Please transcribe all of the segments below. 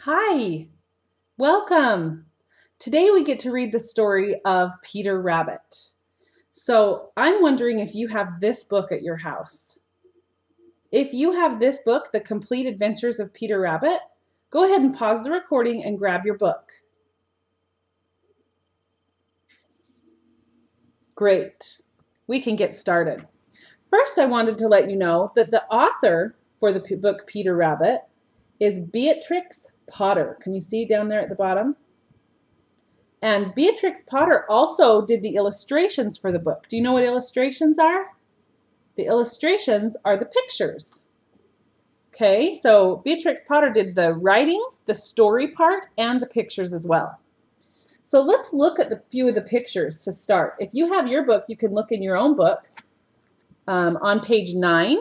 Hi, welcome. Today we get to read the story of Peter Rabbit. So I'm wondering if you have this book at your house. If you have this book, The Complete Adventures of Peter Rabbit, go ahead and pause the recording and grab your book. Great. We can get started. First, I wanted to let you know that the author for the book Peter Rabbit is Beatrix Potter. Can you see down there at the bottom? And Beatrix Potter also did the illustrations for the book. Do you know what illustrations are? The illustrations are the pictures. Okay, so Beatrix Potter did the writing, the story part, and the pictures as well. So let's look at a few of the pictures to start. If you have your book, you can look in your own book on page 9.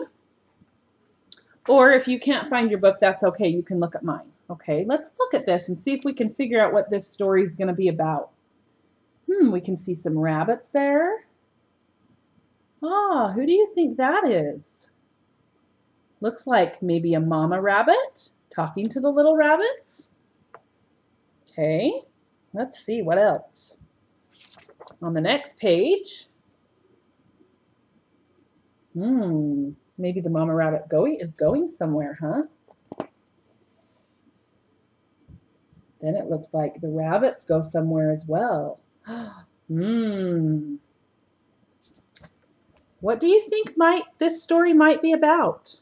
Or if you can't find your book, that's okay. You can look at mine. Okay, let's look at this and see if we can figure out what this story is going to be about. We can see some rabbits there. Who do you think that is? Looks like maybe a mama rabbit talking to the little rabbits. Okay, let's see what else. On the next page, maybe the mama rabbit is going somewhere, huh? Then it looks like the rabbits go somewhere as well. What do you think this story might be about?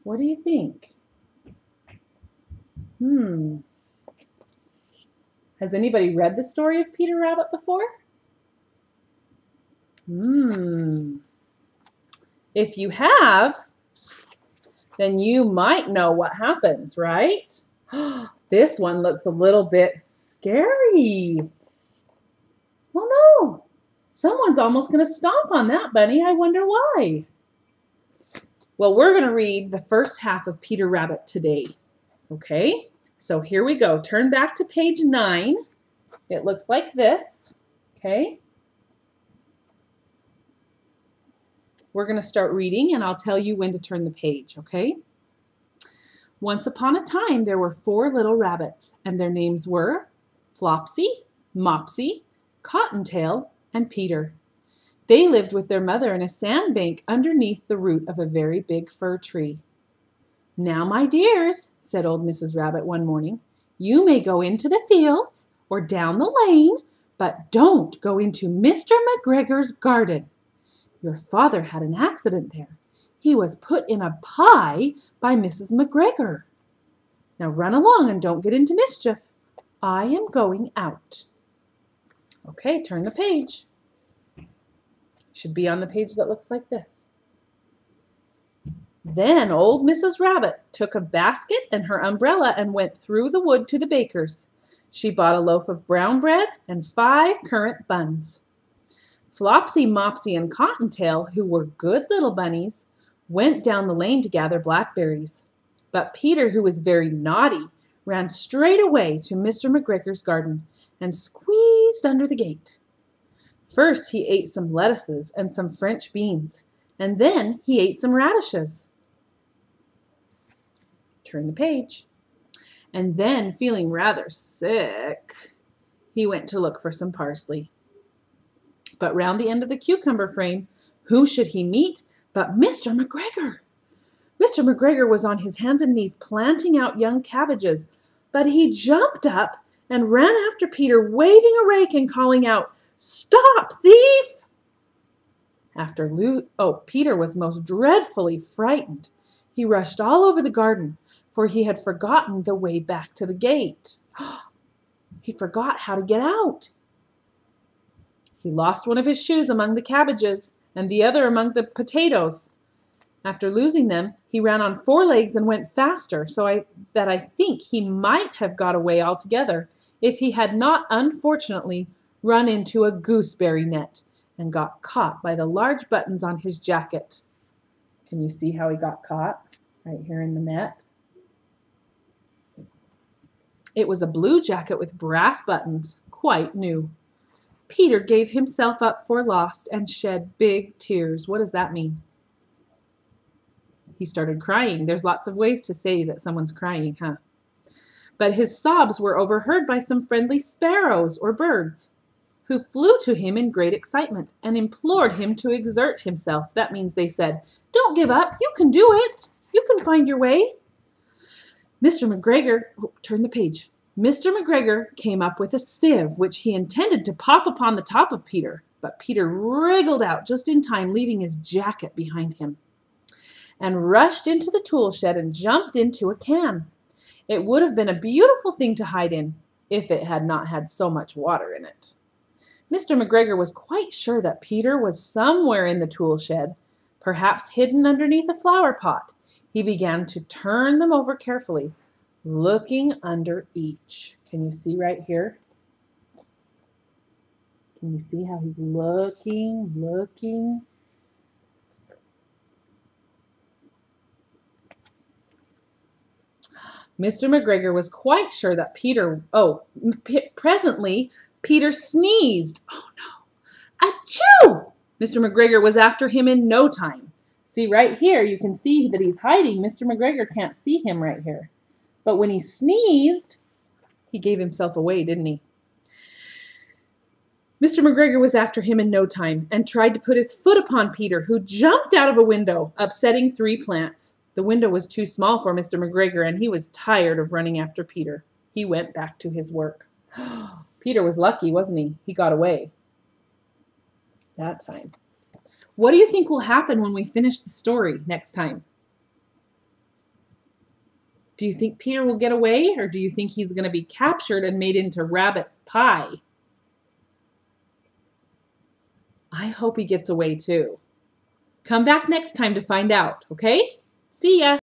What do you think? Has anybody read the story of Peter Rabbit before? If you have, then you might know what happens, right? This one looks a little bit scary. Oh no, someone's almost going to stomp on that bunny. I wonder why. Well, we're going to read the first half of Peter Rabbit today. Okay, so here we go. Turn back to page 9. It looks like this. Okay. We're going to start reading, and I'll tell you when to turn the page, okay? Once upon a time, there were 4 little rabbits, and their names were Flopsy, Mopsy, Cottontail, and Peter. They lived with their mother in a sandbank underneath the root of a very big fir tree. "Now, my dears," said old Mrs. Rabbit one morning, "you may go into the fields or down the lane, but don't go into Mr. McGregor's garden. Your father had an accident there. He was put in a pie by Mrs. McGregor. Now run along and don't get into mischief. I am going out." Okay, turn the page. Should be on the page that looks like this. Then old Mrs. Rabbit took a basket and her umbrella and went through the wood to the baker's. She bought a loaf of brown bread and 5 currant buns. Flopsy, Mopsy, and Cottontail, who were good little bunnies, went down the lane to gather blackberries. But Peter, who was very naughty, ran straight away to Mr. McGregor's garden and squeezed under the gate. First he ate some lettuces and some French beans, and then he ate some radishes. Turn the page. And then, feeling rather sick, he went to look for some parsley. But round the end of the cucumber frame, who should he meet but Mr. McGregor? Mr. McGregor was on his hands and knees planting out young cabbages, but he jumped up and ran after Peter, waving a rake and calling out, "Stop, thief!" Peter was most dreadfully frightened. He rushed all over the garden, for he had forgotten the way back to the gate. He forgot how to get out. He lost one of his shoes among the cabbages and the other among the potatoes. After losing them, he ran on 4 legs and went faster, so that I think he might have got away altogether if he had not unfortunately run into a gooseberry net and got caught by the large buttons on his jacket. Can you see how he got caught? Right here in the net. It was a blue jacket with brass buttons, quite new. Peter gave himself up for lost and shed big tears. What does that mean? He started crying. There's lots of ways to say that someone's crying, huh? But his sobs were overheard by some friendly sparrows or birds, who flew to him in great excitement and implored him to exert himself. That means they said, "Don't give up. You can do it. You can find your way." Mr. McGregor, turn the page. Mr. McGregor came up with a sieve, which he intended to pop upon the top of Peter, but Peter wriggled out just in time, leaving his jacket behind him, and rushed into the tool shed and jumped into a can. It would have been a beautiful thing to hide in if it had not had so much water in it. Mr. McGregor was quite sure that Peter was somewhere in the tool shed, perhaps hidden underneath a flower pot. He began to turn them over carefully, looking under each. Can you see right here? Can you see how he's looking? Mr. McGregor was quite sure that presently Peter sneezed. Oh no. Achoo! Mr. McGregor was after him in no time. See right here, you can see that he's hiding. Mr. McGregor can't see him right here. But when he sneezed, he gave himself away, didn't he? Mr. McGregor was after him in no time and tried to put his foot upon Peter, who jumped out of a window, upsetting 3 plants. The window was too small for Mr. McGregor, and he was tired of running after Peter. He went back to his work. Peter was lucky, wasn't he? He got away that time. What do you think will happen when we finish the story next time? Do you think Peter will get away, or do you think he's going to be captured and made into rabbit pie? I hope he gets away too. Come back next time to find out, okay? See ya!